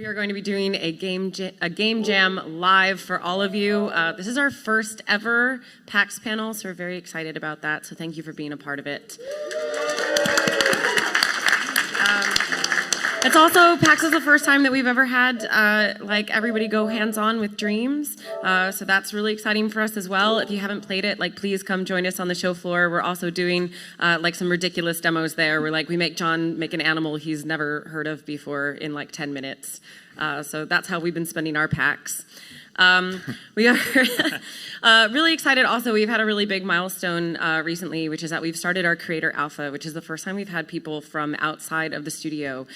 We are going to be doing a game jam live for all of you. This is our first ever PAX panel, so we're very excited about that. So thank you for being a part of it. It's also, PAX is the first time that we've ever had like everybody go hands-on with Dreams. So that's really exciting for us as well. If you haven't played it, like please come join us on the show floor. We're also doing like some ridiculous demos there where like we make John make an animal he's never heard of before in like 10 minutes. So that's how we've been spending our PAX. We are really excited. Also, we've had a really big milestone recently, which is that we've started our Creator Alpha, which is the first time we've had people from outside of the studio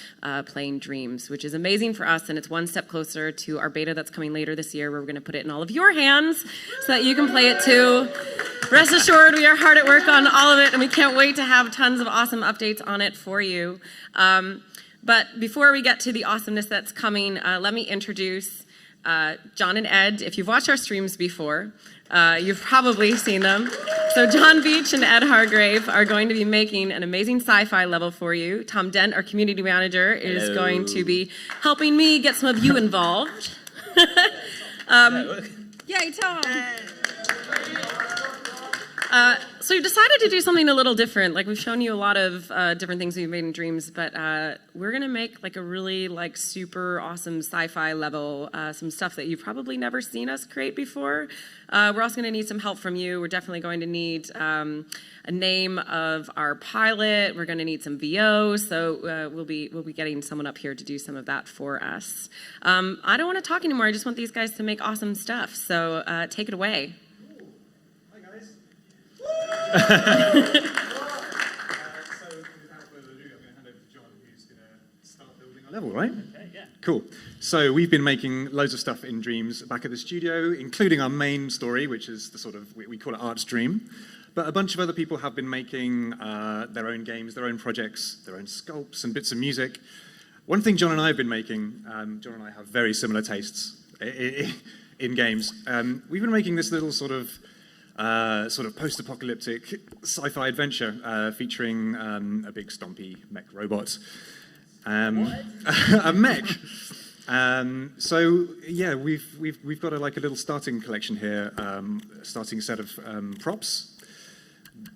playing Dreams, which is amazing for us. And it's one step closer to our beta that's coming later this year, where we're going to put it in all of your hands so that you can play it too. Rest assured, we are hard at work on all of it, and we can't wait to have tons of awesome updates on it for you. But before we get to the awesomeness that's coming, let me introduce John and Ed. If you've watched our streams before, you've probably seen them. So John Beach and Ed Hargrave are going to be making an amazing sci-fi level for you. Tom Dent, our community manager, is going to be helping me get some of you involved. Yay, Tom! So we've decided to do something a little different. Like we've shown you a lot of different things we've made in Dreams, but we're gonna make like a really like super awesome sci-fi level, some stuff that you've probably never seen us create before. We're also gonna need some help from you. We're definitely going to need a name of our pilot. We're gonna need some VO, so we'll be getting someone up here to do some of that for us. I don't want to talk anymore. I just want these guys to make awesome stuff. So take it away. So without further ado, I'm going to hand over to John, who's going to start building our level, right? Okay, yeah. Cool. So we've been making loads of stuff in Dreams back at the studio, including our main story, which is the sort of, we call it Art's Dream. But a bunch of other people have been making their own games, their own projects, their own sculpts and bits of music. One thing John and I have been making, John and I have very similar tastes in games. We've been making this little sort of post-apocalyptic sci-fi adventure featuring a big stompy mech robot. A mech. So yeah, we've got a little starting collection here, starting set of props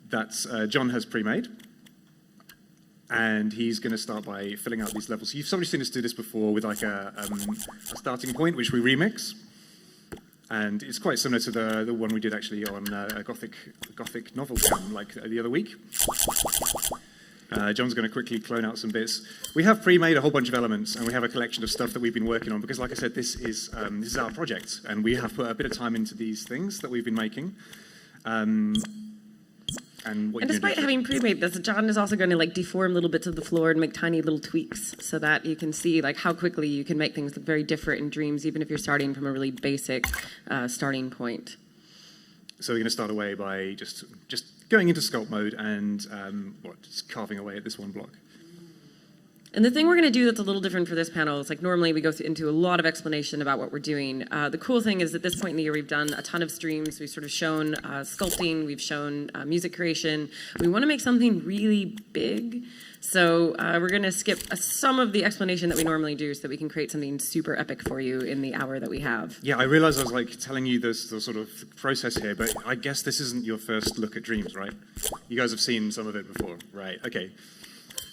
that John has pre-made. And he's going to start by filling out these levels. So you've probably seen us do this before with like a starting point, which we remix. And it's quite similar to the one we did actually on a Gothic novel cam like the other week. John's going to quickly clone out some bits. We have pre-made a whole bunch of elements, and we have a collection of stuff that we've been working on, because like I said, this is our project, and we have put a bit of time into these things that we've been making. And despite having pre-made this, John is also going to like deform little bits of the floor and make tiny little tweaks so that you can see like how quickly you can make things look very different in Dreams, even if you're starting from a really basic starting point. So we're going to start away by just going into sculpt mode and just carving away at this one block. And the thing we're going to do that's a little different for this panel is like normally we go into a lot of explanation about what we're doing. The cool thing is at this point in the year we've done a ton of streams. We've sort of shown sculpting, we've shown music creation. We want to make something really big. So we're going to skip some of the explanation that we normally do so that we can create something super epic for you in the hour that we have. Yeah, I realized I was like telling you the sort of process here, but I guess this isn't your first look at Dreams, right? You guys have seen some of it before, right? Okay.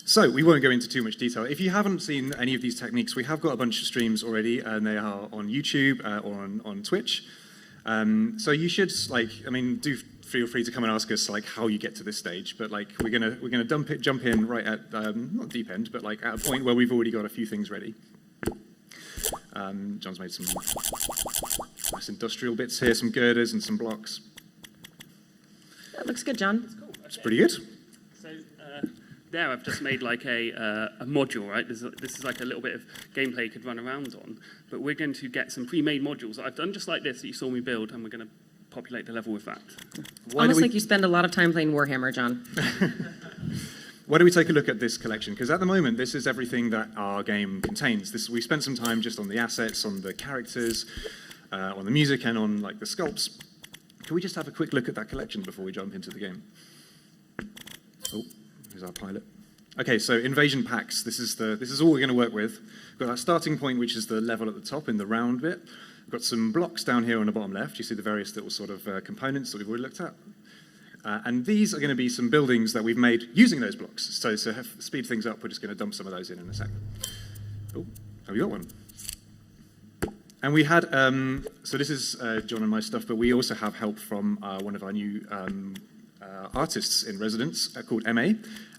So we won't go into too much detail. If you haven't seen any of these techniques, we have got a bunch of streams already, and they are on YouTube or on Twitch. So you should do feel free to come and ask us like how you get to this stage. But like we're gonna jump in right at not deep end, but like at a point where we've already got a few things ready. John's made some nice industrial bits here, some girders and some blocks. That looks good, John. That's cool. Okay. It's pretty good. So there I've just made like a module, right? This is like a little bit of gameplay you could run around on, but we're going to get some pre-made modules that I've done just like this that you saw me build, and we're going to populate the level with that. Almost like you spend a lot of time playing Warhammer, John. Why don't we take a look at this collection? Because at the moment, this is everything that our game contains. We spent some time just on the assets, on the characters, on the music, and on like the sculpts. Can we just have a quick look at that collection before we jump into the game? Oh, here's our pilot. Okay, so invasion packs. This is all we're going to work with. We've got that starting point, which is the level at the top in the round bit. We've got some blocks down here on the bottom left. You see the various little sort of components that we've already looked at. And these are going to be some buildings that we've made using those blocks. So to speed things up, we're just going to dump some of those in a second. Oh, have we got one? And we had, so this is John and my stuff, but we also have help from one of our new artists in residence called MA.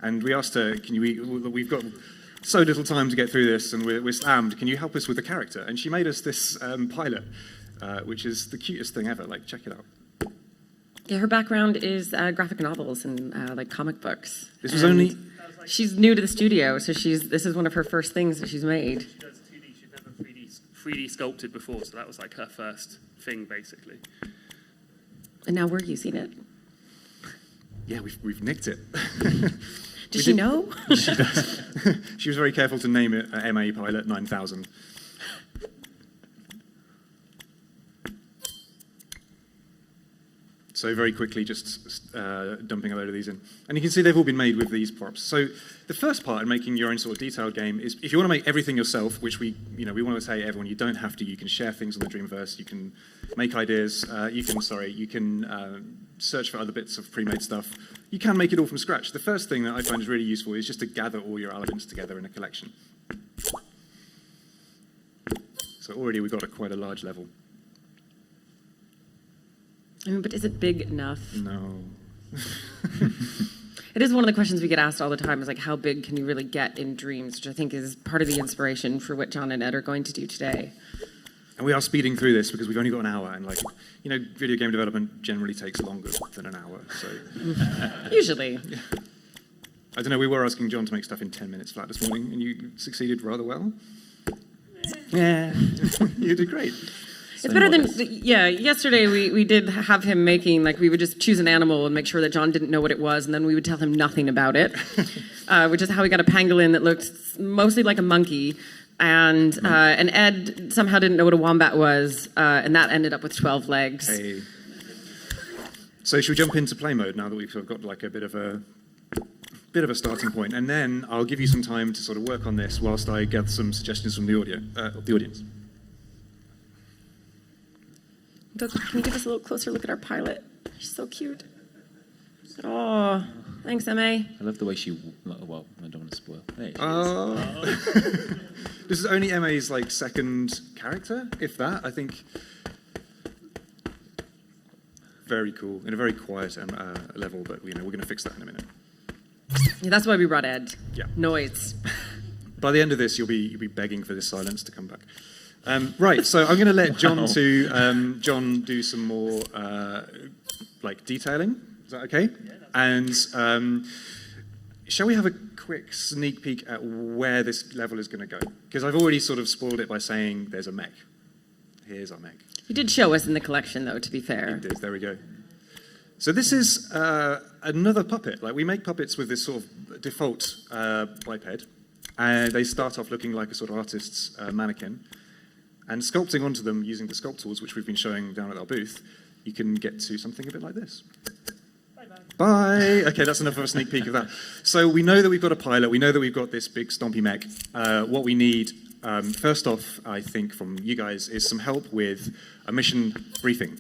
And we asked her, we've got so little time to get through this and we're slammed, can you help us with the character? And she made us this pilot, which is the cutest thing ever. Like, check it out. Yeah, her background is graphic novels and like comic books. This was only... She's new to the studio, so this is one of her first things that she's made. She does 2D. She's never 3D sculpted before, so that was like her first thing, basically. And now we're using it. Yeah, we've nicked it. Does she know? She does. She was very careful to name it MA Pilot 9000. So very quickly, just dumping a load of these in. And you can see they've all been made with these props. So the first part in making your own sort of detailed game is if you want to make everything yourself, which we want to say to everyone, you don't have to. You can share things on the Dreamverse. You can make ideas. You can search for other bits of pre-made stuff. You can make it all from scratch. The first thing that I find is really useful is just to gather all your elements together in a collection. So already we've got quite a large level. I mean, but is it big enough? No. It is one of the questions we get asked all the time is like, how big can you really get in Dreams, which I think is part of the inspiration for what John and Ed are going to do today. And we are speeding through this because we've only got an hour, and video game development generally takes longer than an hour. So Usually. Yeah. I don't know, we were asking John to make stuff in 10 minutes flat this morning, and you succeeded rather well. Yeah. You did great. It's better than, yesterday we did have him making, we would just choose an animal and make sure that John didn't know what it was, and then we would tell him nothing about it, which is how we got a pangolin that looked mostly like a monkey, and Ed somehow didn't know what a wombat was, and that ended up with 12 legs. Hey. So should we jump into play mode now that we've sort of got a bit of a starting point, and then I'll give you some time to sort of work on this whilst I get some suggestions from the audience. Doug, can you give us a little closer look at our pilot? She's so cute. Oh, thanks, MA. I love the way she... Well, I don't want to spoil. Hey, This is only MA's second character, if that. I think very cool in a very quiet level, but we're going to fix that in a minute. Yeah, that's why we brought Ed. Yeah. Noise. By the end of this, you'll be begging for this silence to come back. Right, so I'm going to let John John do some more detailing. Is that okay? Yeah, and shall we have a quick sneak peek at where this level is going to go? Because I've already sort of spoiled it by saying there's a mech. Here's our mech. You did show us in the collection, though, to be fair. It is. There we go. So this is another puppet. We make puppets with this sort of default biped, and they start off looking like a sort of artist's mannequin. And sculpting onto them using the sculpt tools, which we've been showing down at our booth, you can get to something a bit like this. Bye. Okay, that's enough of a sneak peek of that. So we know that we've got a pilot. We know that we've got this big stompy mech. What we need, first off, I think, from you guys, is some help with a mission briefing.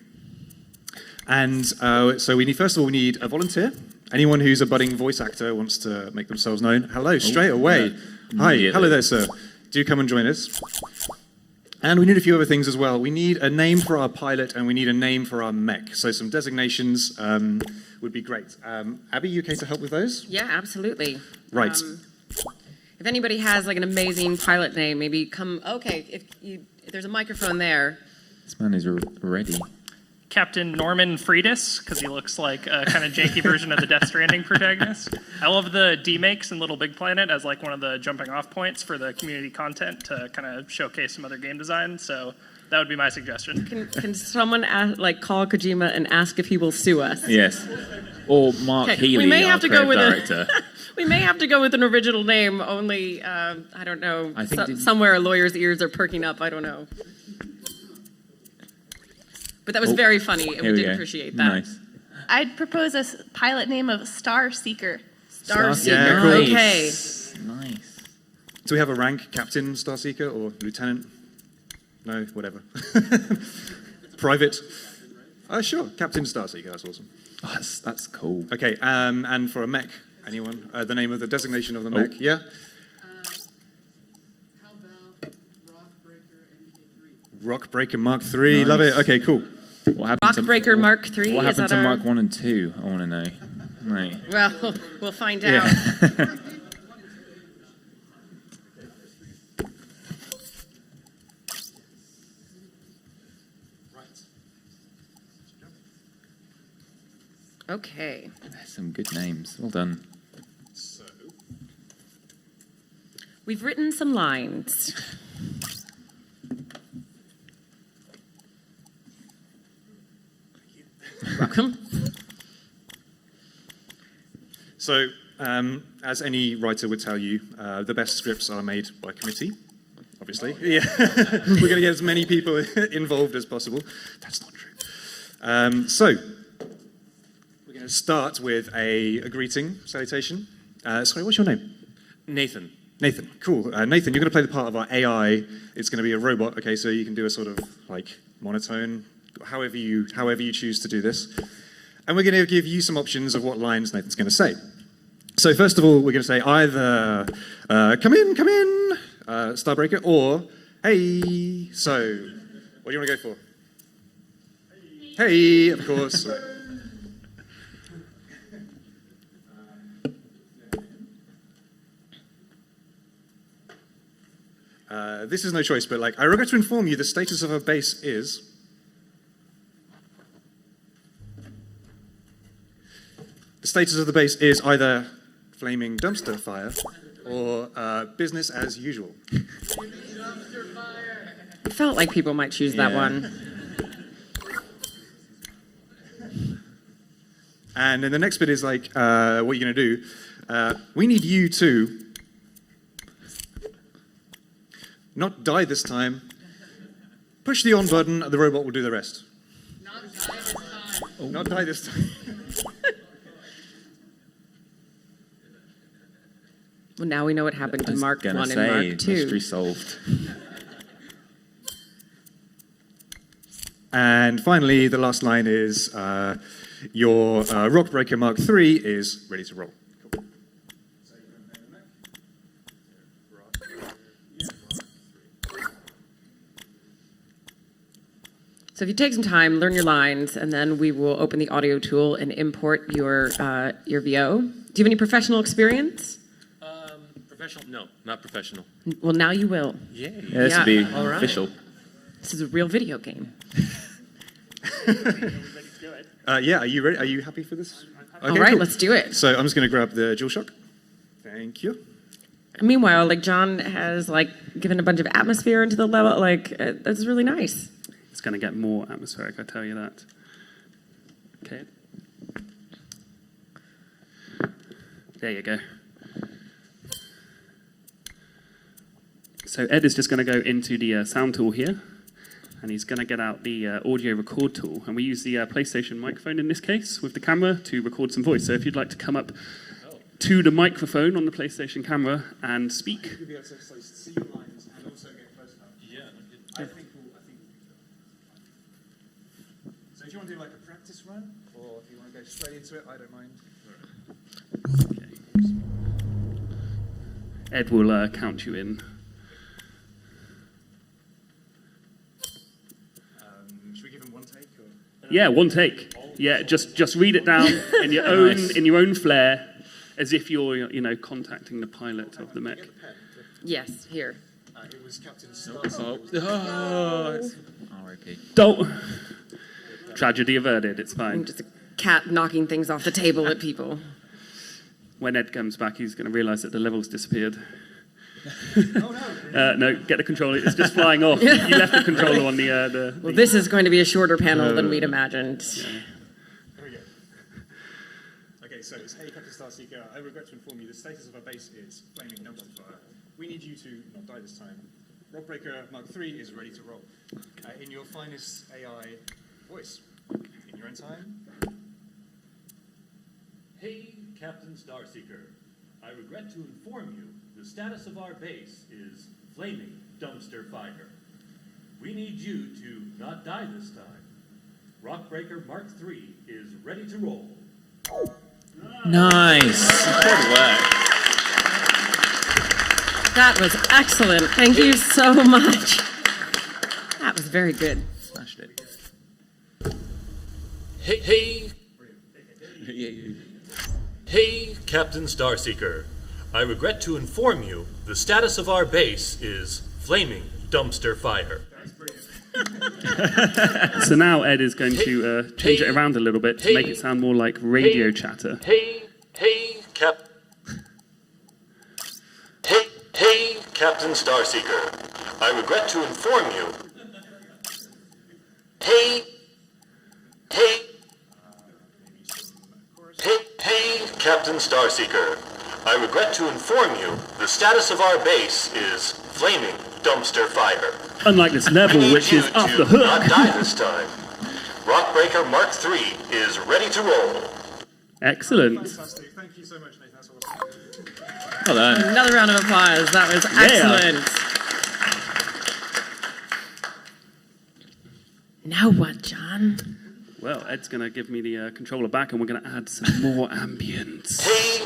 And so first of all, we need a volunteer. Anyone who's a budding voice actor wants to make themselves known. Hello, straight away. Yeah. Hi, hello there, sir. Do come and join us. And we need a few other things as well. We need a name for our pilot, and we need a name for our mech. So some designations would be great. Abby, you okay to help with those? Yeah, absolutely. Right. If anybody has an amazing pilot name, maybe come. Okay, if there's a microphone there. This man is ready. Captain Norman Freitas, because he looks like a kind of janky version of the Death Stranding protagonist. I love the demakes in Little Big Planet as one of the jumping off points for the community content to kind of showcase some other game design. So that would be my suggestion. Can someone call Kojima and ask if he will sue us? Yes. Or Mark Healy, we may our have to go with director. We may have to go with an original name. Only I don't know. Somewhere a lawyer's ears are perking up. I don't know. But that was very funny, and we did appreciate that. Nice. I'd propose a pilot name of Star Seeker. Starseeker. Yeah, cool. Okay. Nice. Do we have a rank? Captain Starseeker or Lieutenant? No, whatever. Private? Sure, Captain Starseeker, that's awesome. Oh, that's cool. Okay, and for a mech, anyone? The name of the designation of the mech, yeah? How about Rockbreaker MK3? Rockbreaker Mark III, love it. Nice. Okay, cool. What happened Rockbreaker Mark III. What is happened that to our... Mark 1 and 2? I want to know. Right. Well, we'll find out. Yeah. Okay. Some good names. Well done. So, We've written some lines. Welcome. so as any writer would tell you, the best scripts are made by committee, obviously. Yeah, we're going to get as many people involved as possible. That's not true. So, we're going to start with a greeting salutation. Sorry, what's your name? Nathan. Nathan, cool. Nathan, you're going to play the part of our AI. It's going to be a robot, okay, so you can do a sort of like monotone, however you choose to do this. And we're going to give you some options of what lines Nathan's going to say. So first of all, we're going to say either come in, Starbreaker, or hey, so. What do you want to go for? Hey, of course. This is no choice, but like, I regret to inform you the status of our base is... The status of the base is either flaming dumpster fire or business as usual. It felt like people might choose that Yeah. one. And then the next bit is like, what you're going to do. We need you to not die this time. Push the on button, the robot will do the rest. Not die this time. Well, now we know what happened to I was Mark gonna 1 and say, Mark 2. mystery solved. And finally, the last line is your Rockbreaker Mark III is ready to roll. Cool. So if you take some time, learn your lines, and then we will open the audio tool and import your VO. Do you have any professional experience? Professional? No, not professional. Well, now you will. Yay. Yeah, this would be Yeah. All right. official. This is a real video game. Yeah, are you ready? Are you happy for this? Okay, All right, cool. let's do it. So I'm just going to grab the DualShock. Thank you. And meanwhile, like John has like given a bunch of atmosphere into the level. Like that's really nice. It's going to get more atmospheric, I tell you that. Okay. There you go. So Ed is just going to go into the sound tool here, and he's going to get out the audio record tool. And we use the PlayStation microphone in this case with the camera to record some voice. So if you'd like to come up to the microphone on the PlayStation camera and speak. You'll be able to see your lines and also get close enough. Yeah. I think so if you want to do like a practice run, or if you want to go straight into it, I don't mind. Ed will count you in. Should we give him one take? Or? Yeah, one take. Yeah, just read it down in your own flair, as if you're contacting the pilot of the mech. Yes, here. It was Captain R.I.P. Don't. Tragedy averted. It's I'm fine. just a cat knocking things off the table at people. When Ed comes back, he's going to realise that the level's disappeared. No, get the controller. It's just flying off. You left the controller on the. Well, this is going to be a shorter panel than we'd imagined. There we go. Okay, so it's hey, Captain Starseeker. I regret to inform you the status of our base is flaming dumpster fire. We need you to not die this time. Rockbreaker Mark III is ready to roll. In your finest AI voice. In your own time. Hey, Captain Starseeker. I regret to inform you the status of our base is flaming dumpster fire. We need you to not die this time. Rockbreaker Mark III is ready to roll. Nice. Good work. That was excellent. Thank you so much. That was very good. Smashed it. Hey, Yeah. hey, Captain Starseeker. I regret to inform you the status of our base is flaming dumpster fire. So now Ed is going to change it around a little bit to make it sound more like radio chatter. Hey, Captain Starseeker. I regret to inform you. Hey, Captain Starseeker. I regret to inform you the status of our base is flaming dumpster fire. Unlike this level, We need which you is off to the hook. not die this time. Rockbreaker Mark III is ready to roll. Excellent. Fantastic. Thank you so much, Nathan. That's awesome. Well done. Another round of applause. That was excellent. Now what, John? Well, Ed's going to give me the controller back, and we're going to add some more ambience. Hey,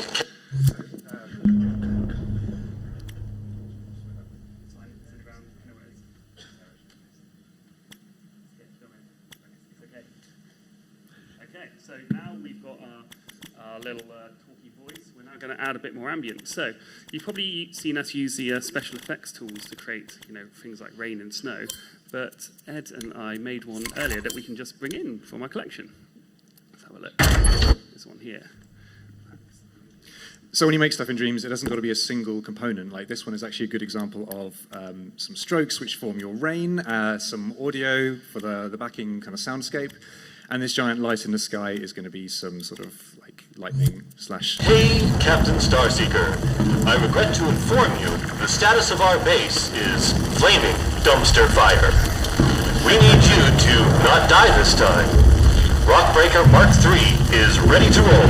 Okay, so now we've got our little talky voice. We're now going to add a bit more ambience. So you've probably seen us use the special effects tools to create, things like rain and snow. But Ed and I made one earlier that we can just bring in from our collection. Let's have a look. This one here. So when you make stuff in Dreams, it doesn't got to be a single component. Like this one is actually a good example of some strokes which form your rain, some audio for the backing kind of soundscape, and this giant light in the sky is going to be some sort of like lightning slash. Hey, Captain Starseeker. I regret to inform you the status of our base is flaming dumpster fire. We need you to not die this time. Rockbreaker Mark III is ready to roll.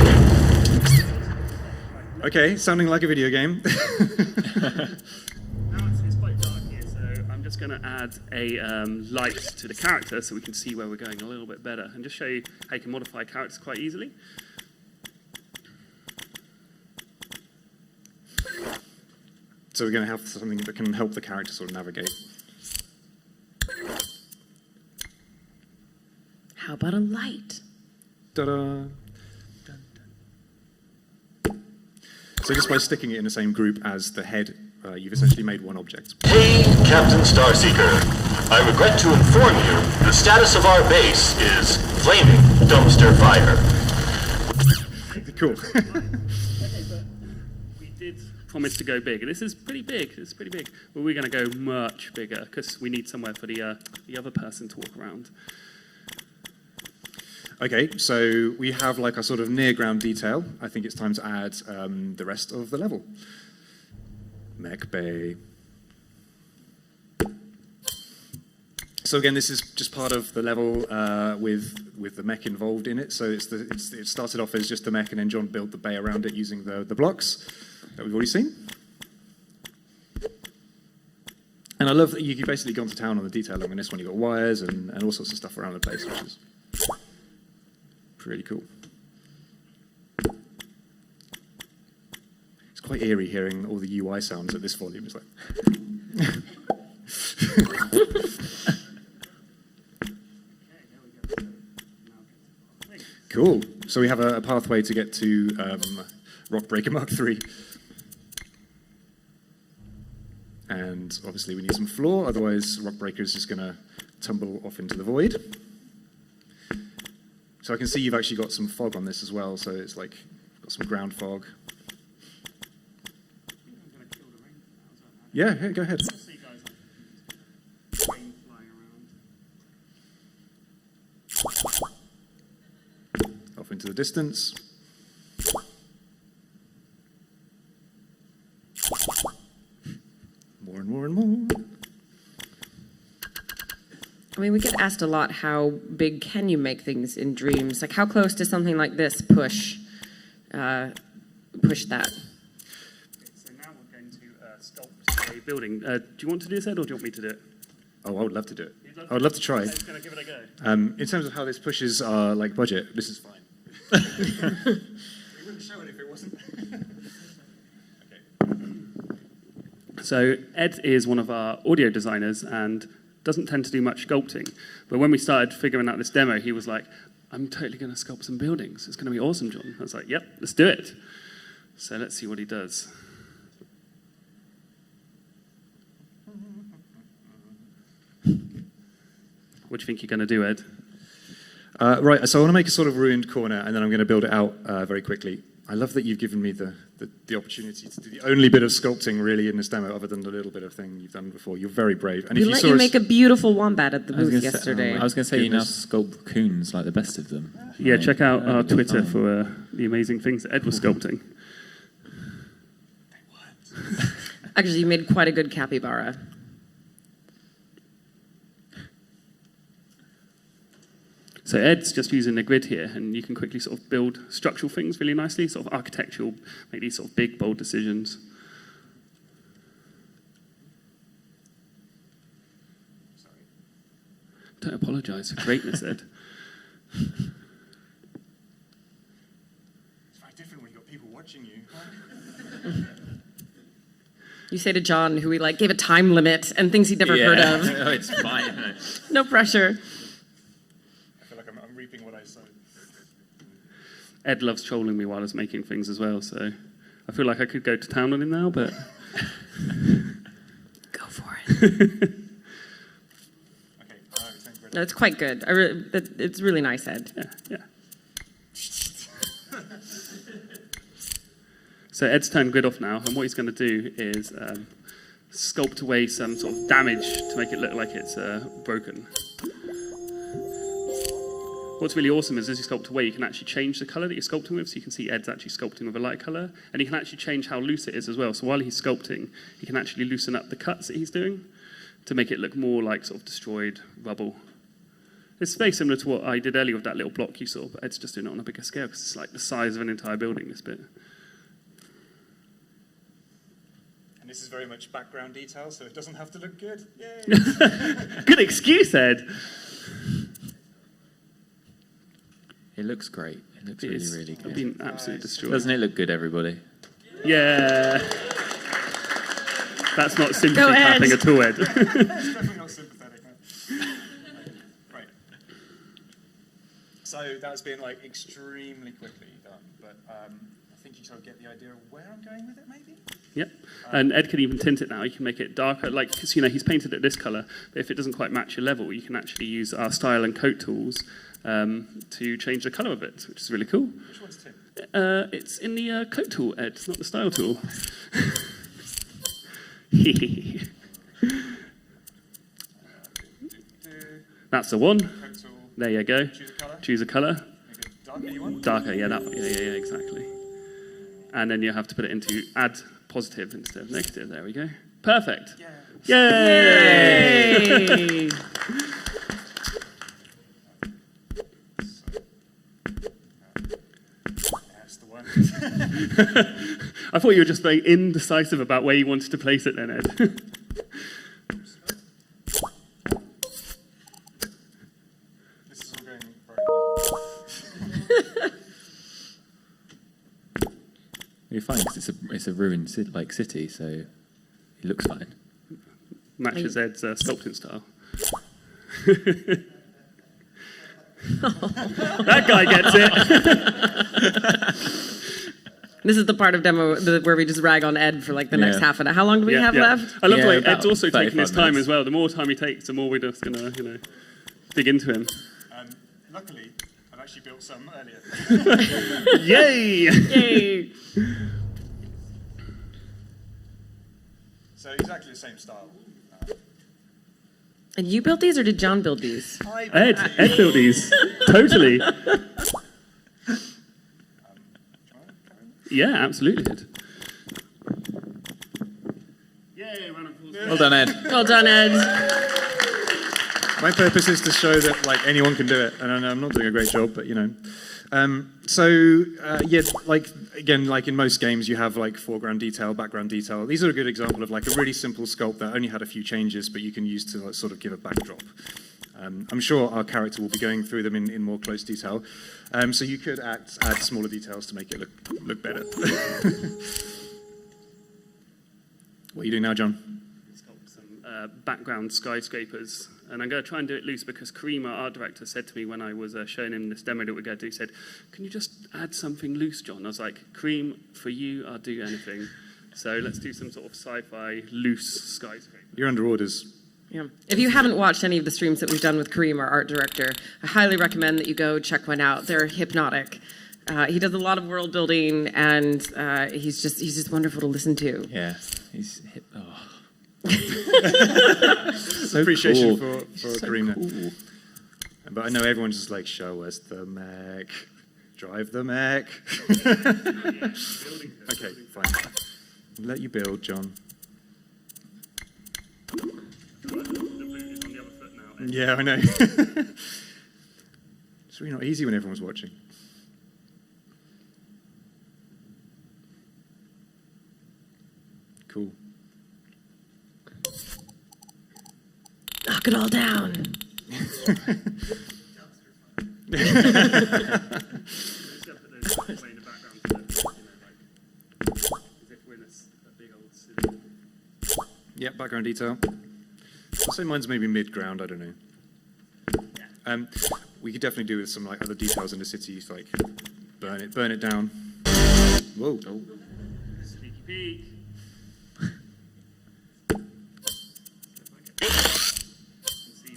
Okay, sounding like a video game. Now it's quite dark here, so I'm just going to add a light to the character so we can see where we're going a little bit better, and just show you how you can modify characters quite easily. So we're going to have something that can help the character sort of navigate. How about a light? Ta-da! So just by sticking it in the same group as the head, you've essentially made one object. Hey, Captain Starseeker. I regret to inform you the status of our base is flaming dumpster fire. Cool. Okay, but we did promise to go big, and this is pretty big. It's pretty big, but we're going to go much bigger because we need somewhere for the other person to walk around. Okay, so we have like a sort of near ground detail. I think it's time to add the rest of the level. Mech Bay. So again, this is just part of the level with the mech involved in it. So it started off as just the mech, and then John built the bay around it using the blocks that we've already seen. And I love that you've basically gone to town on the detailing on this one. You've got wires and all sorts of stuff around the place, which is really cool. It's quite eerie hearing all the UI sounds at this volume. It's like... Cool. So we have a pathway to get to Rockbreaker Mark III. And obviously we need some floor, otherwise Rockbreaker is just going to tumble off into the void. So I can see you've actually got some fog on this as well, so it's like got some ground fog. Yeah, go ahead. Off into the distance. More and more and more. I mean, we get asked a lot, how big can you make things in Dreams? Like, how close does something like this push push that. So now we're going to sculpt a building. Do you want to do this, Ed, or do you want me to do it? Oh, I would love to do it. You'd love I would love to try. Ed's going to give it a go. In terms of how this pushes our like budget, this is fine. We wouldn't show it if it wasn't. So Ed is one of our audio designers and doesn't tend to do much sculpting. But when we started figuring out this demo, he was like, I'm totally going to sculpt some buildings. It's going to be awesome, John. I was like, yep, let's do it. So let's see what he does. What do you think you're going to do, Ed? Right, so I want to make a sort of ruined corner, and then I'm going to build it out very quickly. I love that you've given me the opportunity to do the only bit of sculpting really in this demo, other than the little bit of thing you've done before. You're very brave. And We if you let saw you us- make a beautiful wombat at the I was booth gonna say- yesterday. I was going to say you now Goodness. sculpt coons like the best of them. Yeah, check out our Good Twitter time. for the amazing things that Ed was sculpting. Actually, you made quite a good capybara. So Ed's just using the grid here, and you can quickly sort of build structural things really nicely, sort of architectural, make these sort of big, bold decisions. Don't apologise for greatness, Ed. It's very different when you've got people watching you. You say to John, who we like gave a time limit and things he'd never heard of. No, it's fine. No pressure. I feel like I'm reaping what I sowed. Ed loves trolling me while I was making things as well, so I feel like I could go to town on him now, but Go for it. Okay, thank you. No, it's quite good. It's really nice, Ed. yeah. So Ed's turned grid off now, and what he's going to do is sculpt away some sort of damage to make it look like it's broken. What's really awesome is as you sculpt away, you can actually change the color that you're sculpting with. So you can see Ed's actually sculpting with a light color, and you can actually change how loose it is as well. So while he's sculpting, he can actually loosen up the cuts that he's doing to make it look more like sort of destroyed rubble. It's very similar to what I did earlier with that little block you saw, but Ed's just doing it on a bigger scale because it's like the size of an entire building, this bit. And this is very much background detail, so it doesn't have to look good. Yay! Good excuse, Ed. It looks great. It looks really, really I've good. been absolutely destroyed. Doesn't it look good, everybody? Yeah. That's not sympathy Go, Ed. clapping at all, Ed. It's definitely not sympathetic. No. Right. So that's been like extremely quickly done, but I think you sort of get the idea of where I'm going with it, maybe? Yep. And Ed can even tint it now. You can make it darker. Like, 'cause, you know, he's painted it this color, but if it doesn't quite match your level, you can actually use our style and coat tools to change the color of it, which is really cool. Which one's Tim? It's in the coat tool, Ed. It's not the style tool. That's the one. Coat tool. There you go. Choose a colour. Choose a color. Make it darker you want. Darker, yeah, that one. Yeah, exactly. And then you have to put it into add positive instead of negative. There we go. Perfect. Yay! Yay! That's the one. I thought you were just very indecisive about where you wanted to place it then, Ed. This is all going very well. You're fine because it's a ruined city, so it looks fine. Matches Ed's sculpting style. That guy gets it. This is the part of demo where we just rag on Ed for like the next Yeah. half an hour. How long do we have left? I love the way Yeah, Ed's also about taking his 35 time minutes. as well. The more time he takes, the more we're just gonna, dig into him. Luckily, I've actually built some earlier. Yay! Yay! So exactly the same style. And you built these, or did John build these? Ed built these. Totally. Yeah, absolutely, Ed. Yay, round of applause. Well done, Ed. Well done, Ed. My purpose is to show that like anyone can do it, and I know I'm not doing a great job, but Yeah, like again, like in most games, you have like foreground detail, background detail. These are a good example of like a really simple sculpt that only had a few changes, but you can use to like, sort of give a backdrop. I'm sure our character will be going through them in more close detail. So you could add smaller details to make it look better. What are you doing now, John? Sculpt some background skyscrapers. And I'm going to try and do it loose because Kareem, our art director, said to me when I was showing him this demo that we're going to do, he said, can you just add something loose, John? I was like, Kareem, for you, I'll do anything. So let's do some sort of sci-fi loose skyscraper. You're under orders. Yeah. If you haven't watched any of the streams that we've done with Kareem, our art director, I highly recommend that you go check one out. They're hypnotic. He does a lot of world building, and he's just wonderful to listen to. Yeah, he's hip. Oh. Appreciation cool. for So Kareem. cool. But I know everyone's just like, show us the mech. Drive the mech. Okay, fine. Let you build, John. The boot is on the other foot now. Yeah, I know. It's really not easy when everyone's watching. Cool. Knock it all down. Just have to put those play in the background so that, like, as if we're in a big old city. Yeah, background detail. I'll say mine's maybe mid-ground, I don't know. We could definitely do with some like other details in the city, like burn it down. Whoa. Oh. Sneaky peek.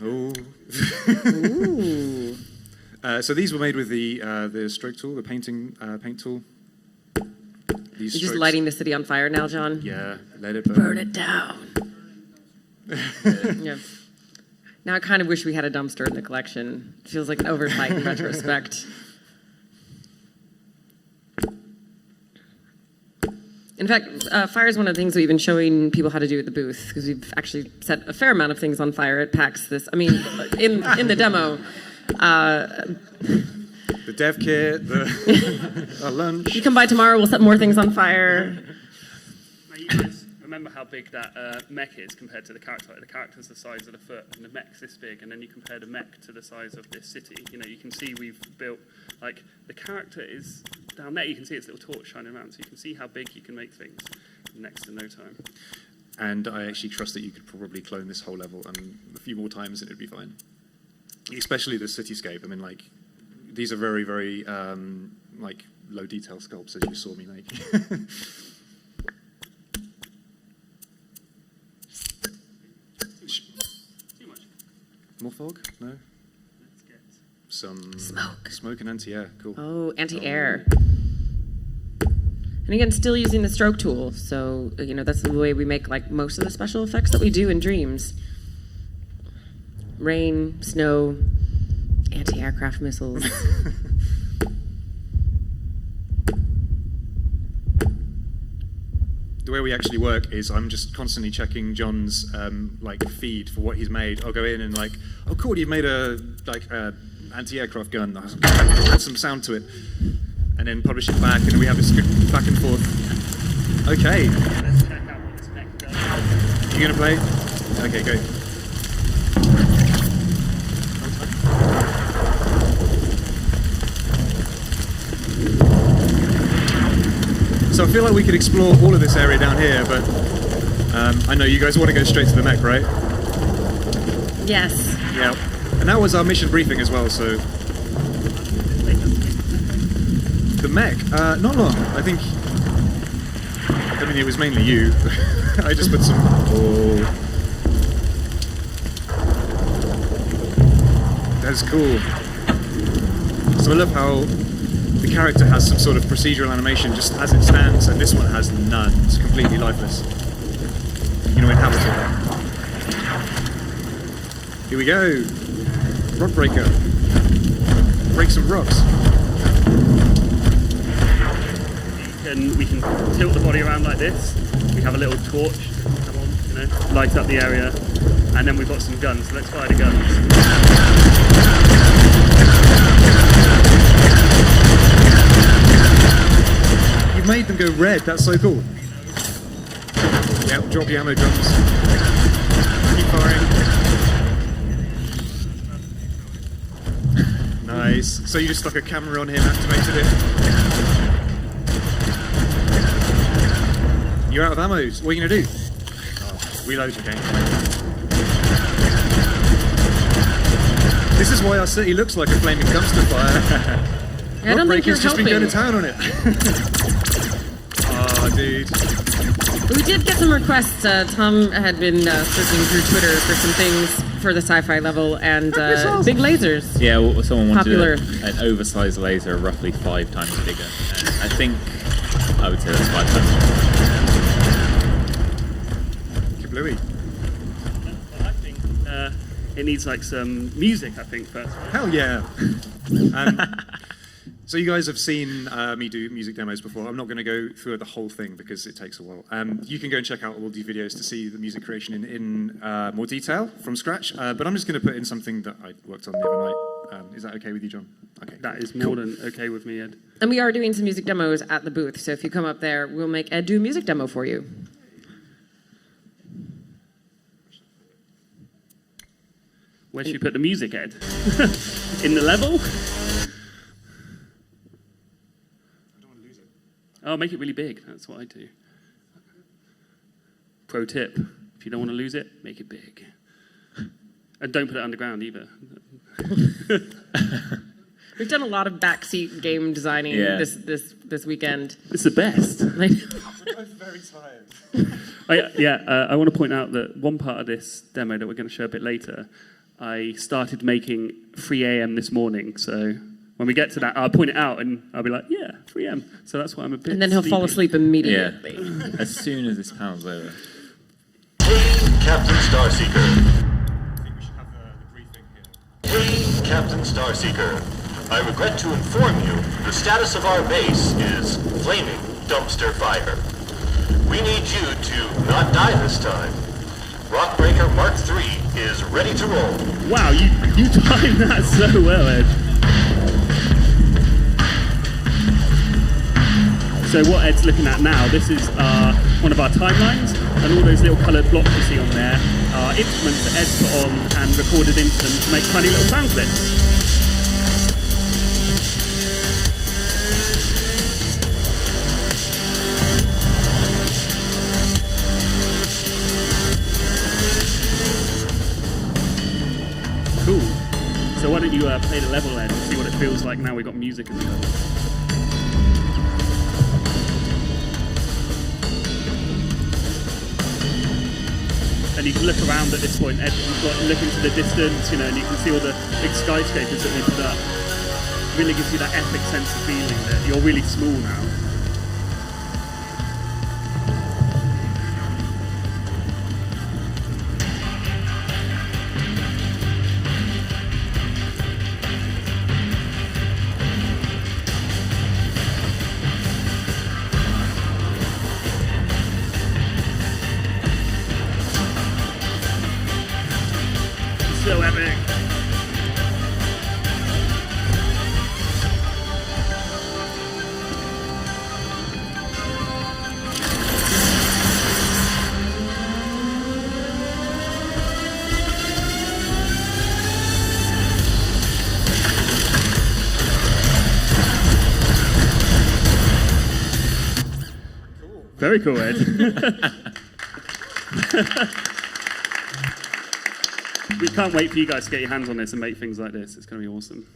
Oh. Ooh. So these were made with the stroke tool, the paint tool. These You're just strokes- lighting the city on fire now, John? Yeah, let it burn. Burn it down. Yeah. Now I kind of wish we had a dumpster in the collection. It feels like an oversight in retrospect. In fact, fire is one of the things we've been showing people how to do at the booth, because we've actually set a fair amount of things on fire at PAX in the demo. The dev kit, our lunch. You come by tomorrow, we'll set more things on fire. Now, you guys remember how big that mech is compared to the character? Like, the character's the size of the foot, and the mech's this big, and then you compare the mech to the size of this city. You know, you can see we've built, like, the character is down there. You can see its little torch shining around, so you can see how big you can make things in next to no time. And I actually trust that you could probably clone this whole level and a few more times and it'd be fine. Especially the cityscape. I mean, like, these are very, very, like, low detail sculpts, as you saw me make. Too much. More fog? No? Let's get Some Smoke. Smoke and anti-air. Cool. Oh, anti-air. And again, still using the stroke tool. So, you know, that's the way we make like most of the special effects that we do in Dreams. Rain, snow, anti-aircraft missiles. The way we actually work is I'm just constantly checking John's like feed for what he's made. I'll go in and like, oh cool, you've made a anti-aircraft gun. I'll add some sound to it, and then publish it back, and then we have this good back and forth. Okay, let's check out what this mech does. you gonna play? Okay, go. So I feel like we could explore all of this area down here, but I know you guys want to go straight to the mech, right? Yes. Yeah. And that was our mission briefing as well, so... The mech? Not long. I mean, it was mainly you. I just put some... Oh. That's cool. So I love how the character has some sort of procedural animation just as it stands, and this one has none. It's completely lifeless. You know, inhabited. Here we go. Rock breaker. Break some rocks. We can tilt the body around like this. We have a little torch, come on, you know, light up the area, and then we've got some guns. So let's fire the guns. you've made them go red. That's so cool. Yeah, drop your ammo drums. Keep firing. Nice. So you just stuck a camera on him, activated it. You're out of ammo. What are you gonna do? Oh, reload your game. This is why our city looks like a flaming dumpster fire. I don't think you're Rockbreaker's just been going to helping. town on it. Oh, dude. We did get some requests. Tom had been searching through Twitter for some things for the sci-fi level, and big lasers. Yeah, well, someone wanted Popular. an oversized laser roughly 5 times bigger. I think I would say that's 5 times. Kablooey. I think it needs like some music, I think, first. Hell yeah. So you guys have seen me do music demos before. I'm not going to go through the whole thing because it takes a while. You can go and check out all the videos to see the music creation in more detail from scratch. But I'm just going to put in something that I worked on the other night. Is that okay with you, John? Okay. That is more than okay with me, Ed. And we are doing some music demos at the booth, so if you come up there, we'll make Ed do a music demo for you. Where should you put the music, Ed? In the level? Oh, make it really big. That's what I do. Pro tip: if you don't want to lose it, make it big, and don't put it underground either. We've done a lot of backseat game designing Yeah. this weekend. It's the best. Like, I'm very tired. I want to point out that one part of this demo that we're going to show a bit later, I started making 3 a.m. this morning. So when we get to that, I'll point it out and I'll be like, yeah, 3 a.m. So that's why I'm a bit. and then he'll fall asleep Yeah. immediately. As soon as this panel's over. Hey, Captain Starseeker. I think we should have the briefing here. Hey, Captain Starseeker. I regret to inform you the status of our base is flaming dumpster fire. We need you to not die this time. Rockbreaker Mark III is ready to roll. Wow, you timed that so well, Ed. So what Ed's looking at now, this is one of our timelines, and all those little coloured blocks you see on there are instruments that Ed's put on and recorded into them to make funny little sound clips. Cool. So why don't you play the level, Ed, and see what it feels like now we've got music in the level. And you can look around at this point, Ed, you've got look into the distance, you know, and you can see all the big skyscrapers that we put up. Really gives you that epic sense of feeling that you're really small now. So epic. Very cool, Ed. We can't wait for you guys to get your hands on this and make things like this. It's going to be awesome.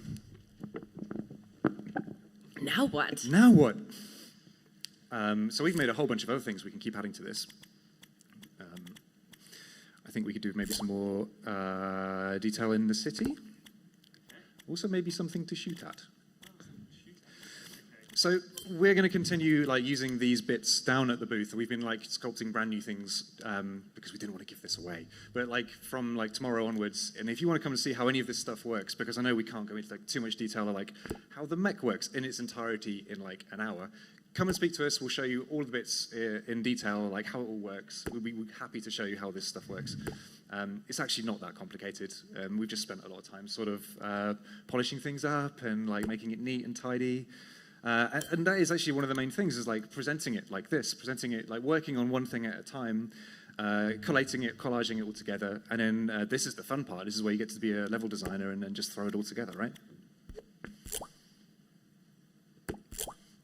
Now what? Now what? So we've made a whole bunch of other things we can keep adding to this. I think we could do maybe some more detail in the city. Also maybe something to shoot at. So we're going to continue like using these bits down at the booth. We've been like sculpting brand new things because we didn't want to give this away. But like from like tomorrow onwards, and if you want to come and see how any of this stuff works, because I know we can't go into like too much detail of like how the mech works in its entirety in like an hour, come and speak to us. We'll show you all the bits in detail, like how it all works. We'll be happy to show you how this stuff works. It's actually not that complicated. We've just spent a lot of time sort of polishing things up and like making it neat and tidy. And that is actually one of the main things, is like presenting it like this, presenting it like working on one thing at a time, collating it, collaging it all together, and then this is the fun part. This is where you get to be a level designer and then just throw it all together, right?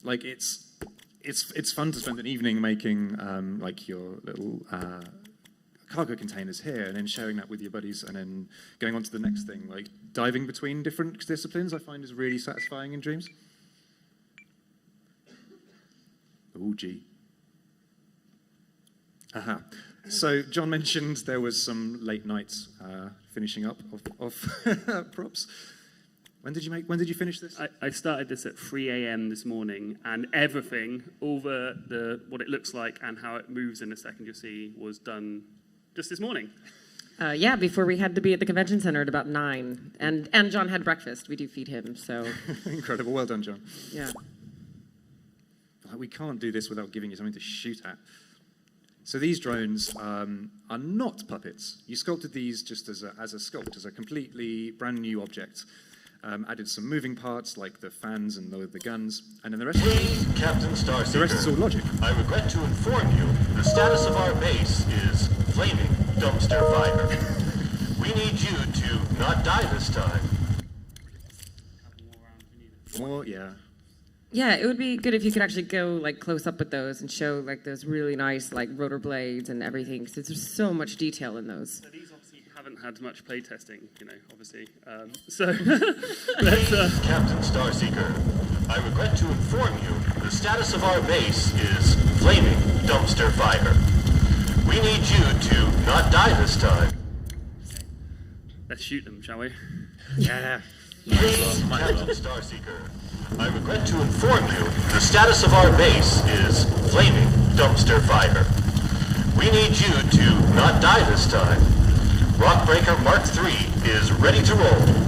Like it's fun to spend an evening making like your little cargo containers here, and then sharing that with your buddies, and then going on to the next thing. Like diving between different disciplines, I find is really satisfying in Dreams. Oh, gee. Aha. So John mentioned there was some late nights finishing up of props. When did you finish this? I started this at 3 a.m. this morning, and everything, all what it looks like and how it moves in a second you'll see, was done just this morning. Yeah, before we had to be at the convention center at about 9. And John had breakfast. We do feed him, so Incredible. Well done, John. yeah. Like, we can't do this without giving you something to shoot at. So these drones are not puppets. You sculpted these just as a sculpt, as a completely brand new object. Added some moving parts like the fans and the guns, and then the rest. Hey, Captain Starseeker. The rest is all logic. I regret to inform you the status of our base is flaming dumpster fire. We need you to not die this time. More, yeah. Yeah, it would be good if you could actually go like close up with those and show like those really nice like rotor blades and everything, because there's so much detail in those. So these obviously haven't had much playtesting, obviously. So let's. Captain Starseeker, I regret to inform you the status of our base is flaming dumpster fire. We need you to not die this time. Let's shoot them, shall we? Yeah. Captain Starseeker, I regret to inform you the status of our base is flaming dumpster fire. We need you to not die this time. Rockbreaker Mark III is ready to roll.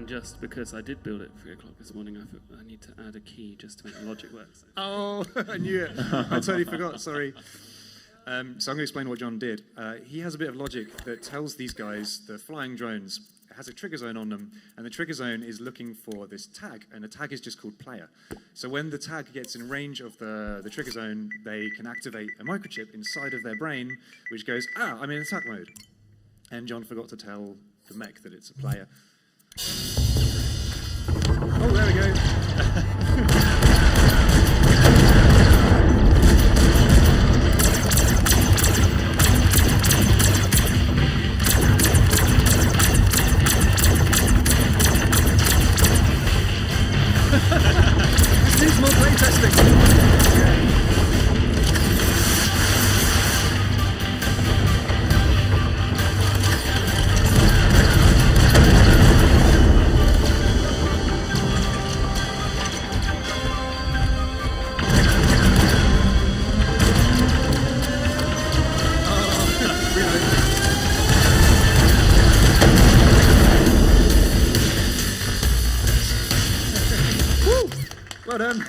Just because I did build it at 3 o'clock this morning, I thought I need to add a key just to make the logic work. So. Oh, I knew it. I totally forgot. Sorry. So I'm going to explain what John did. He has a bit of logic that tells these guys, the flying drones, it has a trigger zone on them, and the trigger zone is looking for this tag, and the tag is just called player. So when the tag gets in range of the trigger zone, they can activate a microchip inside of their brain, which goes, I'm in attack mode. And John forgot to tell the mech that it's a player. Oh, there we go. This needs more playtesting. Well done.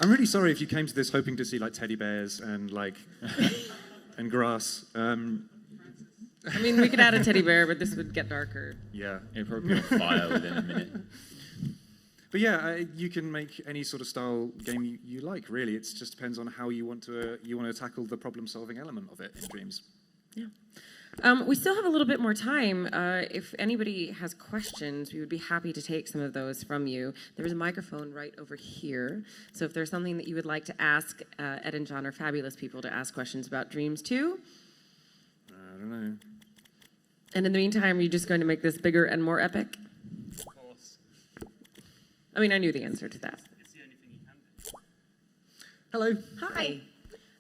I'm really sorry if you came to this hoping to see like teddy bears and like and grass. I mean, we could add a teddy bear, but this would get darker. Yeah. It'd probably be on fire within a minute. But yeah, you can make any sort of style game you like. Really, it just depends on how you want to tackle the problem-solving element of it in Dreams. Yeah. We still have a little bit more time. If anybody has questions, we would be happy to take some of those from you. There's a microphone right over here. So if there's something that you would like to ask, Ed and John are fabulous people to ask questions about Dreams too. don't know. And in the meantime, are you just going to make this bigger and more epic? Of course. I mean, I knew the answer to that. It's the only thing you can do. Hello. Hi.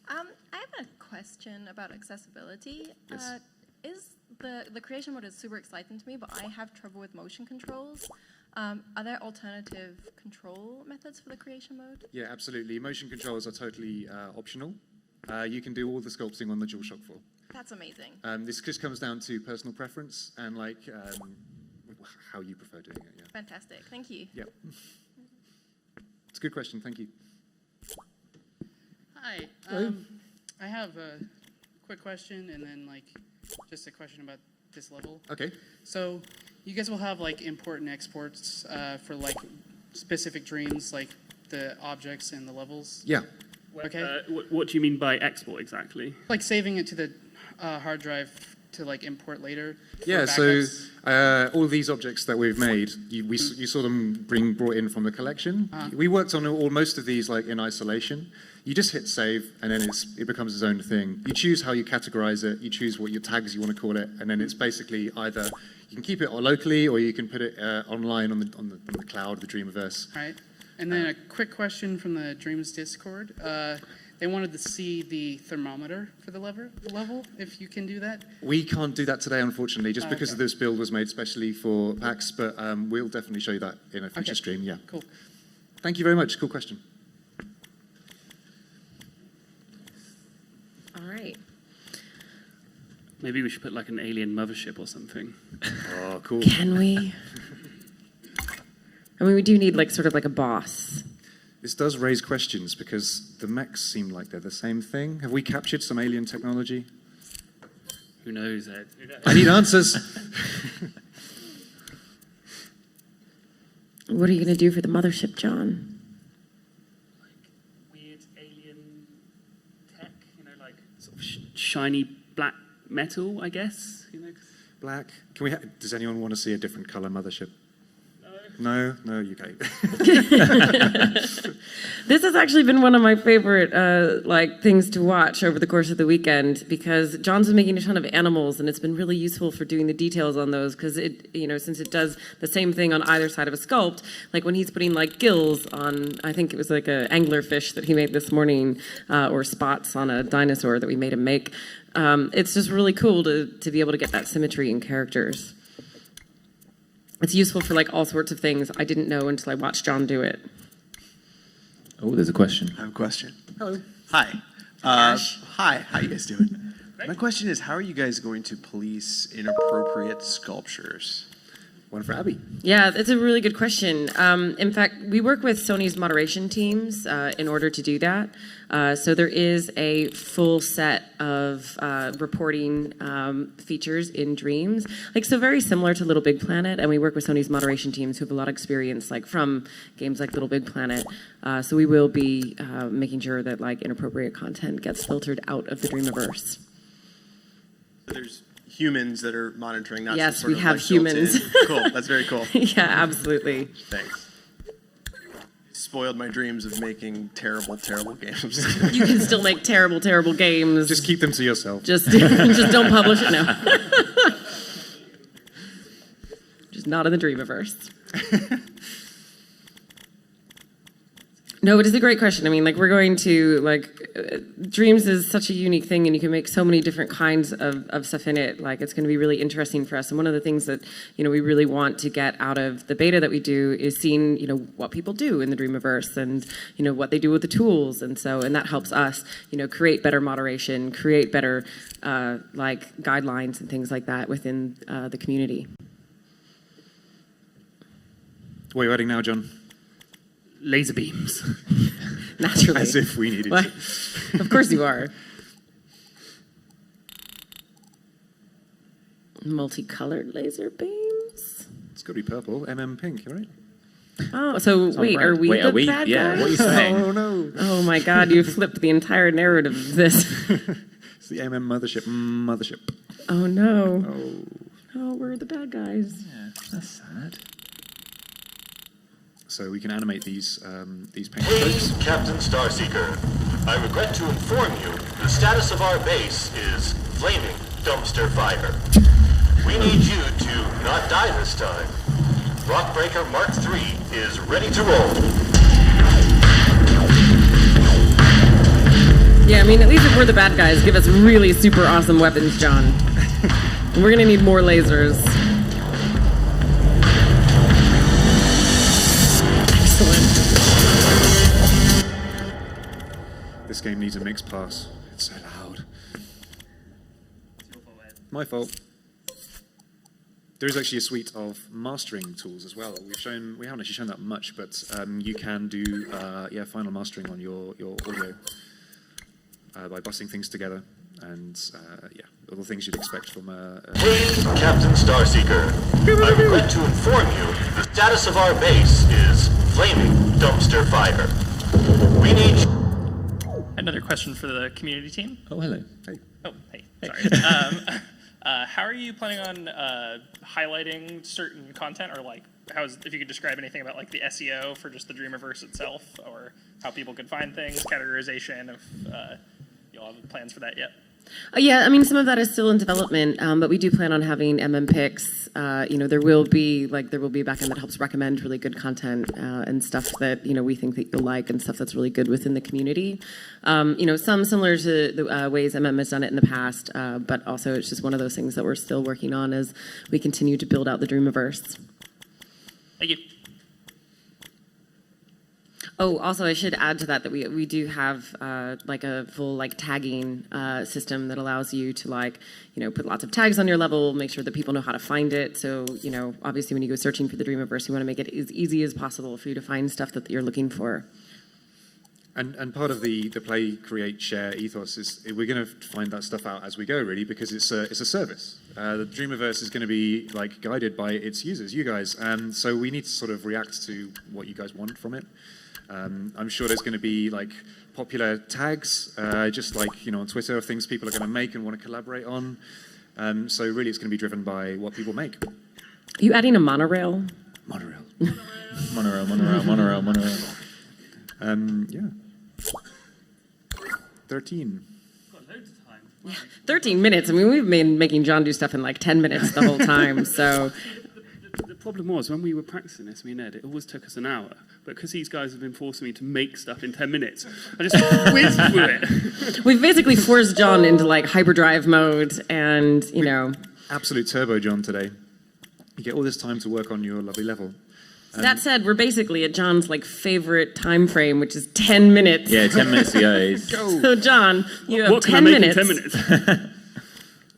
I have a question about accessibility. Yes. Is the creation mode is super exciting to me, but I have trouble with motion controls. Are there alternative control methods for the creation mode? Yeah, absolutely. Motion controls are totally optional. You can do all the sculpting on the DualShock 4. That's amazing. This just comes down to personal preference and like how you prefer doing it. Yeah. Fantastic. Thank you. Yep. It's a good question. Thank you. Hi. I have a quick question and then like just a question about this level. Okay. So you guys will have like import and exports for like specific dreams, like the objects and the levels. Yeah. Okay. What do you mean by export exactly? Like saving it to the hard drive to like import later. for Yeah, so backups. all these objects that we've made, you saw them brought in from the collection. We worked on most of these like in isolation. You just hit save, and then it becomes its own thing. You choose how you categorize it, you choose what your tags you want to call it, and then it's basically either you can keep it locally or you can put it online on the cloud, the Dreamiverse. Right. And then a quick question from the Dreams Discord. They wanted to see the thermometer for the level, if you can do that. We can't do that today, unfortunately, just because okay. this build was made specially for PAX, but we'll definitely show you that in a future Okay. stream, yeah. Cool. Thank you very much. Cool question. All right. Maybe we should put like an alien mothership or something. Oh, cool. Can we? I mean, we do need like sort of like a boss. This does raise questions because the mechs seem like they're the same thing. Have we captured some alien technology? Who knows, Ed? Who knows? I need answers. What are you going to do for the mothership, John? Weird alien tech, like sort of shiny black metal, I guess. Black. Can we? Does anyone want to see a different color mothership? No, UK. This has actually been one of my favorite things to watch over the course of the weekend because John's been making a ton of animals and it's been really useful for doing the details on those because it, since it does the same thing on either side of a sculpt, like when he's putting like gills on, I think it was like a anglerfish that he made this morning, or spots on a dinosaur that we made him make. It's just really cool to be able to get that symmetry in characters. It's useful for like all sorts of things I didn't know until I watched John do it. Oh, there's a question. I have a question. Hello. Hi. Hi, how you guys doing? My question is, how are you guys going to police inappropriate sculptures? One for Abby. Yeah, that's a really good question. In fact, we work with Sony's moderation teams in order to do that. So there is a full set of reporting features in Dreams, so very similar to Little Big Planet. And we work with Sony's moderation teams who have a lot of experience, from games like Little Big Planet. So we will be making sure that inappropriate content gets filtered out of the Dreamiverse. There's humans that are monitoring, not Yes, some we sort of, have humans. Cool, that's very cool. Yeah, absolutely. Thanks. Spoiled my dreams of making terrible, terrible games. You can still make terrible, terrible games. Just keep them to yourself. Just don't publish it now. Just not in the Dreamiverse. No, it is a great question. I mean, we're going to, Dreams is such a unique thing, and you can make so many different kinds of stuff in it. It's going to be really interesting for us. And one of the things that, we really want to get out of the beta that we do is seeing, what people do in the Dreamiverse and, what they do with the tools. And that helps us, create better moderation, create better, guidelines and things like that within the community. What are you adding now, John? Laser beams. Naturally. As if we needed What? to. Of course you are. Multicolored laser beams. It's got to be purple. Pink, right? Oh, so wait, are we the bad Yeah, guys? what are you saying? Oh no! Oh my God, you flipped the entire narrative of this. It's the mothership. Oh no. Oh. Oh, we're the bad guys. Yeah, that's sad. So we can animate these paint Hey, strokes. Captain Starseeker. I regret to inform you the status of our base is flaming dumpster fire. We need you to not die this time. Rockbreaker Mark III is ready to roll. Yeah, I mean, at least if we're the bad guys, give us really super awesome weapons, John. We're gonna need more lasers. Excellent. This game needs a mix pass. It's so loud. My fault. There is actually a suite of mastering tools as well. We haven't actually shown that much, but you can do final mastering on your audio by bussing things together, and all the things you'd expect from Hey, Captain Starseeker. I regret to inform you the status of our base is flaming dumpster fire. We need you. Another question for the community team. Oh, hello. Hey. Oh, hey, sorry. How are you planning on highlighting certain content, or like, if you could describe anything about like the SEO for just the Dreamiverse itself, or how people could find things, categorization, if you all have plans for that yet? Yeah, I mean, some of that is still in development, but we do plan on having picks. There will be a backend that helps recommend really good content and stuff that we think that you'll like, and stuff that's really good within the community. Some similar to the ways has done it in the past, but also it's just one of those things that we're still working on as we continue to build out the Dreamiverse. Thank you. Oh, also, I should add to that we do have a full tagging system that allows you to put lots of tags on your level, make sure that people know how to find it. So obviously when you go searching for the Dreamiverse, you want to make it as easy as possible for you to find stuff that you're looking for. And part of the play, create, share ethos is we're going to find that stuff out as we go, really, because it's a service. The Dreamiverse is going to be guided by its users, you guys, and so we need to sort of react to what you guys want from it. I'm sure there's going to be popular tags, just on Twitter, of things people are going to make and want to collaborate on. So really, it's going to be driven by what people make. Are you adding a monorail? Monorail. Monorail. Yeah. 13. Got loads of time. 13 minutes. I mean, we've been making John do stuff in 10 minutes the whole time, so... The problem was, when we were practicing this, me and Ed, it always took us an hour. But because these guys have been forcing me to make stuff in 10 minutes, I just whizzed through it. We've basically forced John into hyperdrive mode, and Absolute turbo John today. You get all this time to work on your lovely level. That said, we're basically at John's favorite time frame, which is 10 minutes. Yeah, 10 minutes to go. So John, you have What 10 can I make minutes. in 10 minutes?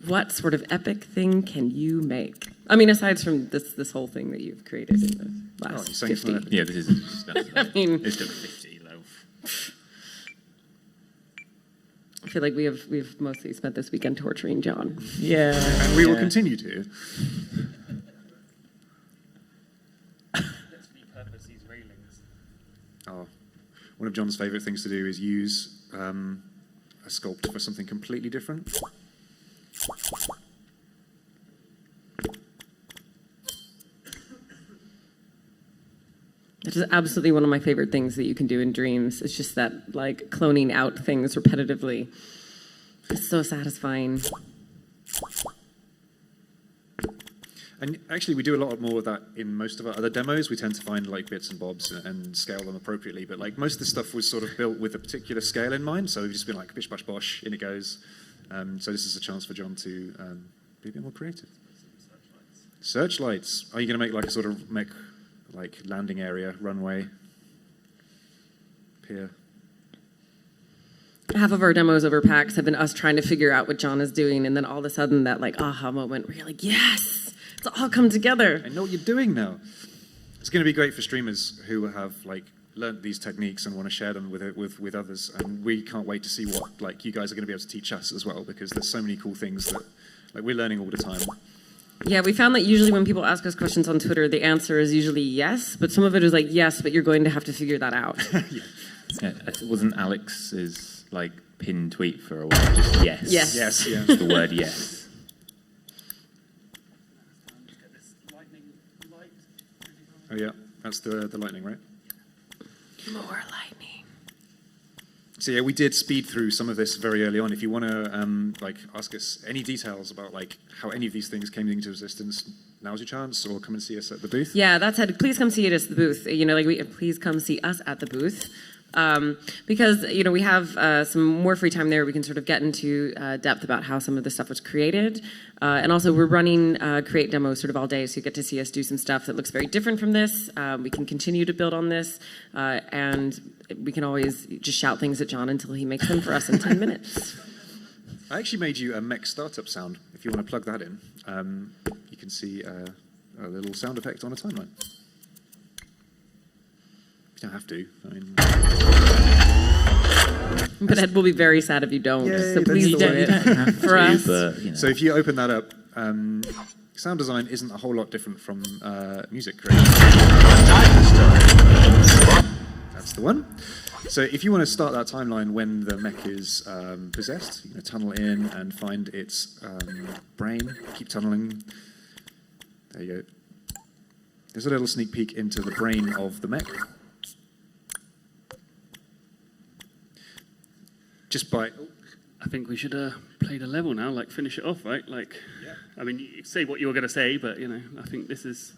What sort of epic thing can you make? I mean, aside from this whole thing that you've created in the last you're saying it's 50. not epic. Yeah, this is stuff. I mean, It's still 50 though. I feel like we've mostly spent this weekend torturing John. Yeah. And we will continue to. Let's repurpose these railings. Oh, one of John's favourite things to do is use a sculpt for something completely different. It is absolutely one of my favorite things that you can do in Dreams. It's just that, cloning out things repetitively. It's so satisfying. And actually, we do a lot more of that in most of our other demos. We tend to find bits and bobs and scale them appropriately. But most of the stuff was sort of built with a particular scale in mind. So we've just been bish bash bosh, in it goes. So this is a chance for John to be a bit more creative. Searchlights. Are you going to make a sort of landing area, runway, pier? Half of our demos over PAX have been us trying to figure out what John is doing, and then all of a sudden that aha moment where you're yes, it's all come together. I know what you're doing now. It's going to be great for streamers who have learned these techniques and want to share them with others, and we can't wait to see what you guys are going to be able to teach us as well, because there's so many cool things that we're learning all the time. Yeah, we found that usually when people ask us questions on Twitter, the answer is usually yes, but some of it is yes, but you're going to have to figure that out. Yeah, wasn't Alex's pinned tweet for a while just yes? Yes. Yes, yeah. Just the word yes. Oh yeah, that's the lightning, right? More lightning. So yeah, we did speed through some of this very early on. If you want to like ask us any details about like how any of these things came into existence, now's your chance, or come and see us at the booth. Yeah, that said, please come see us at the booth. You know, please come see us at the booth. Because, you know, we have some more free time there. We can sort of get into depth about how some of the stuff was created. And also we're running create demos sort of all day, so you get to see us do some stuff that looks very different from this. We can continue to build on this, and we can always just shout things at John until he makes them for us in 10 minutes. I actually made you a mech startup sound. If you want to plug that in, you can see a little sound effect on a timeline. You don't have to. I mean, but Ed will be very sad if you don't. Yay, so please do it for us. But, you know. So if you open that up, sound design isn't a whole lot different from music creation. That's the one. So if you want to start that timeline when the mech is possessed, you're going to tunnel in and find its brain. Keep tunneling. There you go. There's a little sneak peek into the brain of the mech. Just by... I think we should play the level now, like finish it off, right? Like, yeah. I mean, you say what you were going to say, but you know, I think this is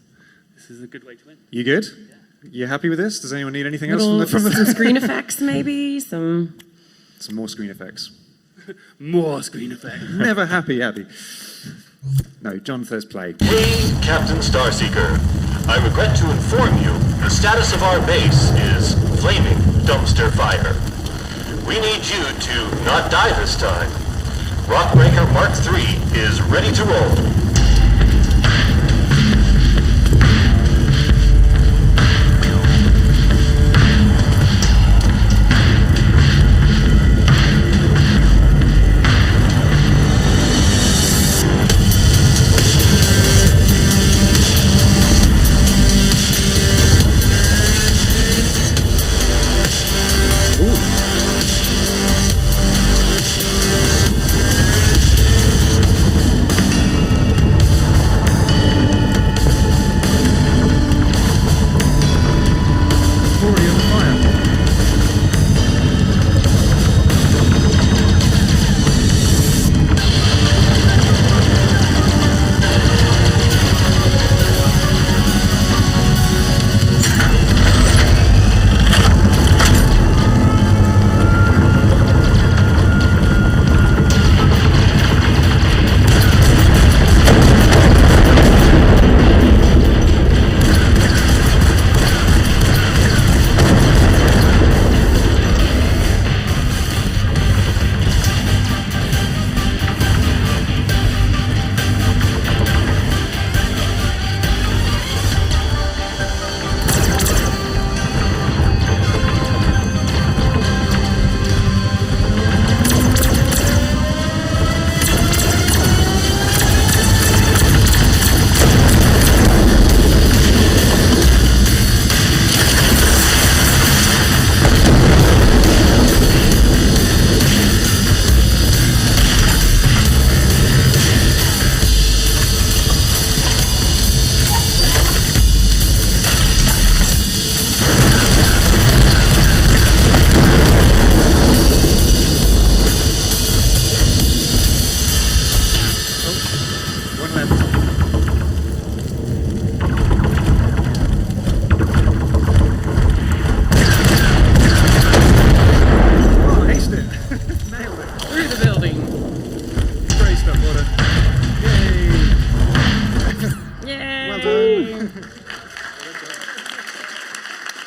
a good way to end. You good? Yeah. You happy with this? Does anyone need anything else from some screen effects, maybe some more screen effects. More screen effects. Never happy. No, John first play. Hey, Captain Starseeker. I regret to inform you the status of our base is flaming dumpster fire. We need you to not die this time. Rockbreaker Mark III is ready to roll.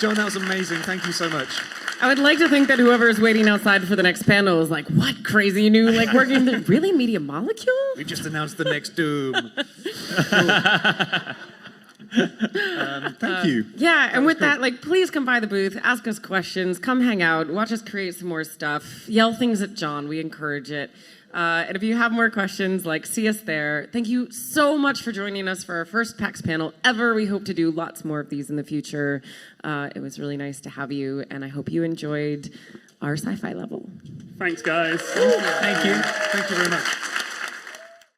John, that was amazing. Thank you so much. I would like to think that whoever is waiting outside for the next panel is like, what crazy new, like working the really media molecule? We just announced the next Doom. Thank you. Yeah, and with that, like, please come by the booth, ask us questions, come hang out, watch us create some more stuff, yell things at John. We encourage it. And if you have more questions, like, see us there. Thank you so much for joining us for our first PAX panel ever. We hope to do lots more of these in the future. It was really nice to have you, and I hope you enjoyed our sci-fi level. Thanks, guys. Thank you. Thank you very much.